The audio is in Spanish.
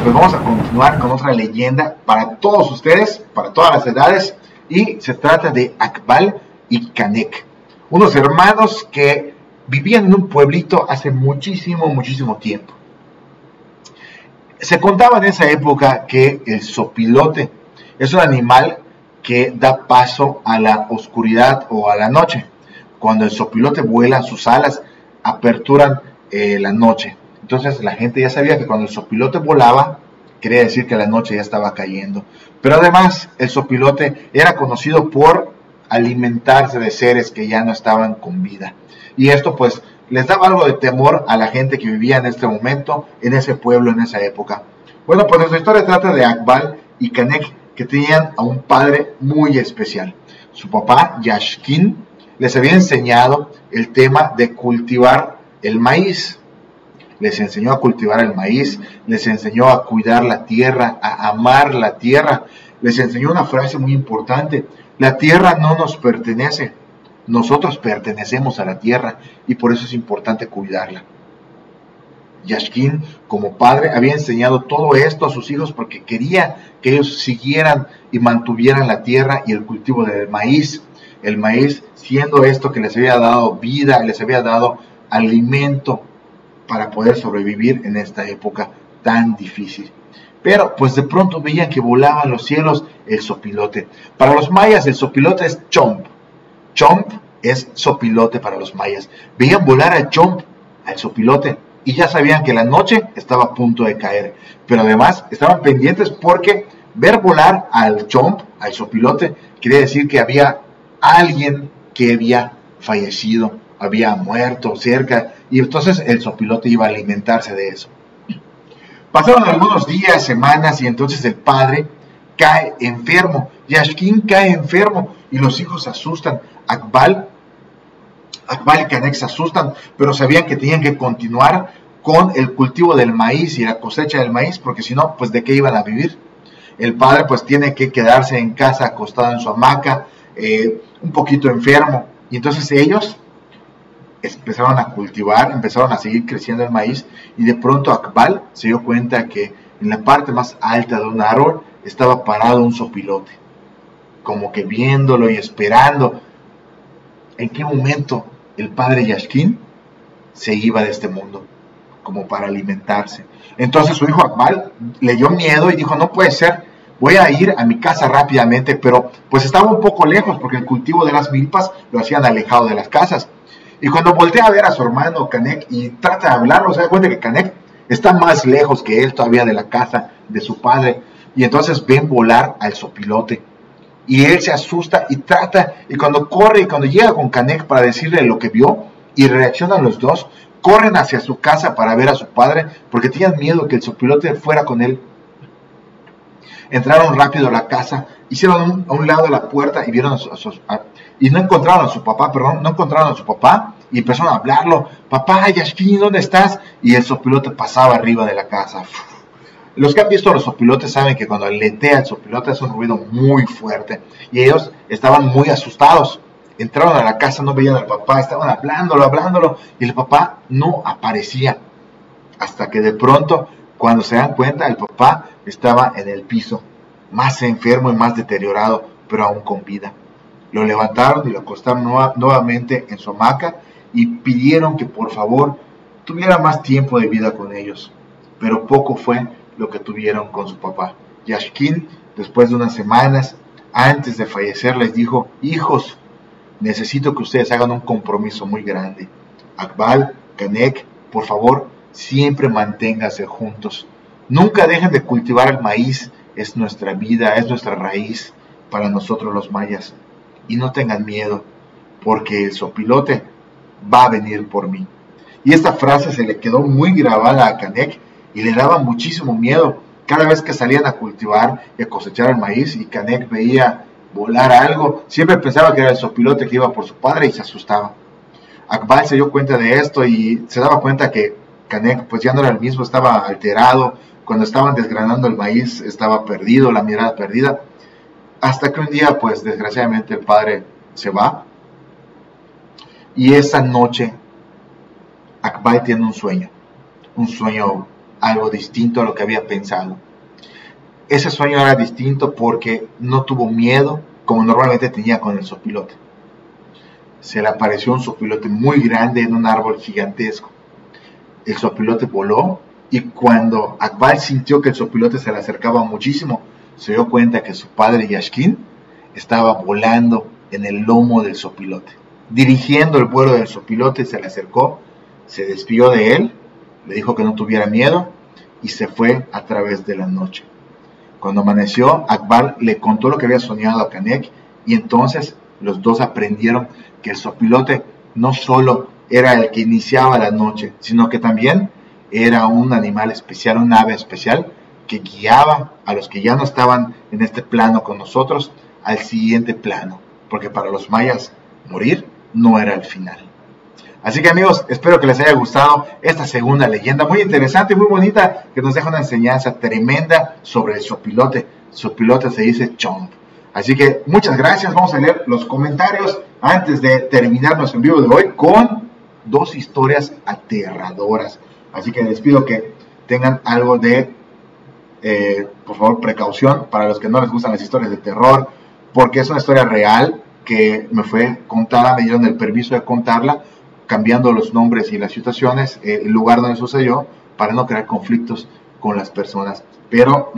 pues vamos a continuar con otra leyenda para todos ustedes, para todas las edades, y se trata de Akbal y Canek, unos hermanos que vivían en un pueblito hace muchísimo tiempo. Se contaba en esa época que el zopilote es un animal que da paso a la oscuridad o a la noche. Cuando el zopilote vuela, sus alas aperturan la noche. Entonces la gente ya sabía que cuando el zopilote volaba, quería decir que la noche ya estaba cayendo. Pero además el zopilote era conocido por alimentarse de seres que ya no estaban con vida. Y esto pues les daba algo de temor a la gente que vivía en este momento, en ese pueblo, en esa época. Bueno, pues nuestra historia trata de Akbal y Canek, que tenían a un padre muy especial. Su papá, Yashkin, les había enseñado el tema de cultivar el maíz. Les enseñó a cultivar el maíz, les enseñó a cuidar la tierra, a amar la tierra. Les enseñó una frase muy importante: la tierra no nos pertenece, nosotros pertenecemos a la tierra y por eso es importante cuidarla. Yashkin, como padre, había enseñado todo esto a sus hijos porque quería que ellos siguieran y mantuvieran la tierra y el cultivo del maíz. El maíz siendo esto que les había dado vida, les había dado alimento para poder sobrevivir en esta época tan difícil. Pero pues de pronto veían que volaban los cielos el zopilote. Para los mayas el zopilote es chomp. Chomp es zopilote para los mayas. Veían volar al chomp, al zopilote, y ya sabían que la noche estaba a punto de caer. Pero además estaban pendientes porque ver volar al chomp, al zopilote, quería decir que había alguien que había fallecido, había muerto cerca, y entonces el zopilote iba a alimentarse de eso. Pasaron algunos días, semanas, y entonces el padre cae enfermo. Yashkin cae enfermo y los hijos se asustan. Akbal y Canek se asustan, pero sabían que tenían que continuar con el cultivo del maíz y la cosecha del maíz, porque si no, pues de qué iban a vivir. El padre pues tiene que quedarse en casa acostado en su hamaca, un poquito enfermo, y entonces ellos empezaron a cultivar, empezaron a seguir creciendo el maíz, y de pronto Akbal se dio cuenta que en la parte más alta de un árbol estaba parado un zopilote, como que viéndolo y esperando en qué momento el padre Yashkin se iba de este mundo, como para alimentarse. Entonces su hijo Akbal le dio miedo y dijo: no puede ser, voy a ir a mi casa rápidamente, pero pues estaba un poco lejos porque el cultivo de las milpas lo hacían alejado de las casas. Y cuando voltea a ver a su hermano Canek y trata de hablarlo, se da cuenta que Canek está más lejos que él todavía de la casa de su padre. Y entonces ven volar al zopilote. Y él se asusta y trata, y cuando corre y cuando llega con Canek para decirle lo que vio, y reaccionan los dos, corren hacia su casa para ver a su padre, porque tenían miedo que el zopilote fuera con él. Entraron rápido a la casa, hicieron a un lado de la puerta y vieron y no encontraron a su papá, y empezaron a hablarlo: papá, Yashkin, ¿dónde estás? Y el zopilote pasaba arriba de la casa. Los que han visto a los zopilotes saben que cuando aletea el zopilote hace un ruido muy fuerte, y ellos estaban muy asustados. Entraron a la casa, no veían al papá, estaban hablándolo, y el papá no aparecía. Hasta que de pronto, cuando se dan cuenta, el papá estaba en el piso, más enfermo y más deteriorado, pero aún con vida. Lo levantaron y lo acostaron nuevamente en su hamaca y pidieron que por favor tuviera más tiempo de vida con ellos. Pero poco fue lo que tuvieron con su papá. Yashkin, después de unas semanas, antes de fallecer, les dijo: hijos, necesito que ustedes hagan un compromiso muy grande. Akbal, Canek, por favor, siempre manténganse juntos. Nunca dejen de cultivar el maíz, es nuestra vida, es nuestra raíz para nosotros los mayas. Y no tengan miedo, porque el zopilote va a venir por mí. Y esta frase se le quedó muy grabada a Canek y le daba muchísimo miedo. Cada vez que salían a cultivar y a cosechar el maíz y Canek veía volar algo, siempre pensaba que era el zopilote que iba por su padre y se asustaba. Akbal se dio cuenta de esto y se daba cuenta que Canek pues ya no era el mismo, estaba alterado. Cuando estaban desgranando el maíz estaba perdido, la mirada perdida. Hasta que un día pues desgraciadamente el padre se va, y esa noche Akbal tiene un sueño algo distinto a lo que había pensado. Ese sueño era distinto porque no tuvo miedo como normalmente tenía con el sopilote. Se le apareció un sopilote muy grande en un árbol gigantesco. El sopilote voló y cuando Akbal sintió que el sopilote se le acercaba muchísimo, se dio cuenta que su padre Yashkin estaba volando en el lomo del sopilote. Dirigiendo el vuelo del sopilote, se le acercó, se despidió de él, le dijo que no tuviera miedo y se fue a través de la noche. Cuando amaneció, Akbal le contó lo que había soñado a Canek y entonces los dos aprendieron que el sopilote no solo era el que iniciaba la noche, sino que también era un animal especial, un ave especial que guiaba a los que ya no estaban en este plano con nosotros al siguiente plano, porque para los mayas morir no era el final. Así que amigos, espero que les haya gustado esta segunda leyenda, muy interesante y muy bonita, que nos deja una enseñanza tremenda sobre el sopilote. Sopilote se dice chomp. Así que muchas gracias, vamos a leer los comentarios antes de terminar nuestro en vivo de hoy con dos historias aterradoras. Así que les pido que tengan algo de, por favor, precaución para los que no les gustan las historias de terror, porque es una historia real que me fue contada, me dieron el permiso de contarla, cambiando los nombres y las situaciones, el lugar donde sucedió, para no crear conflictos con las personas. Pero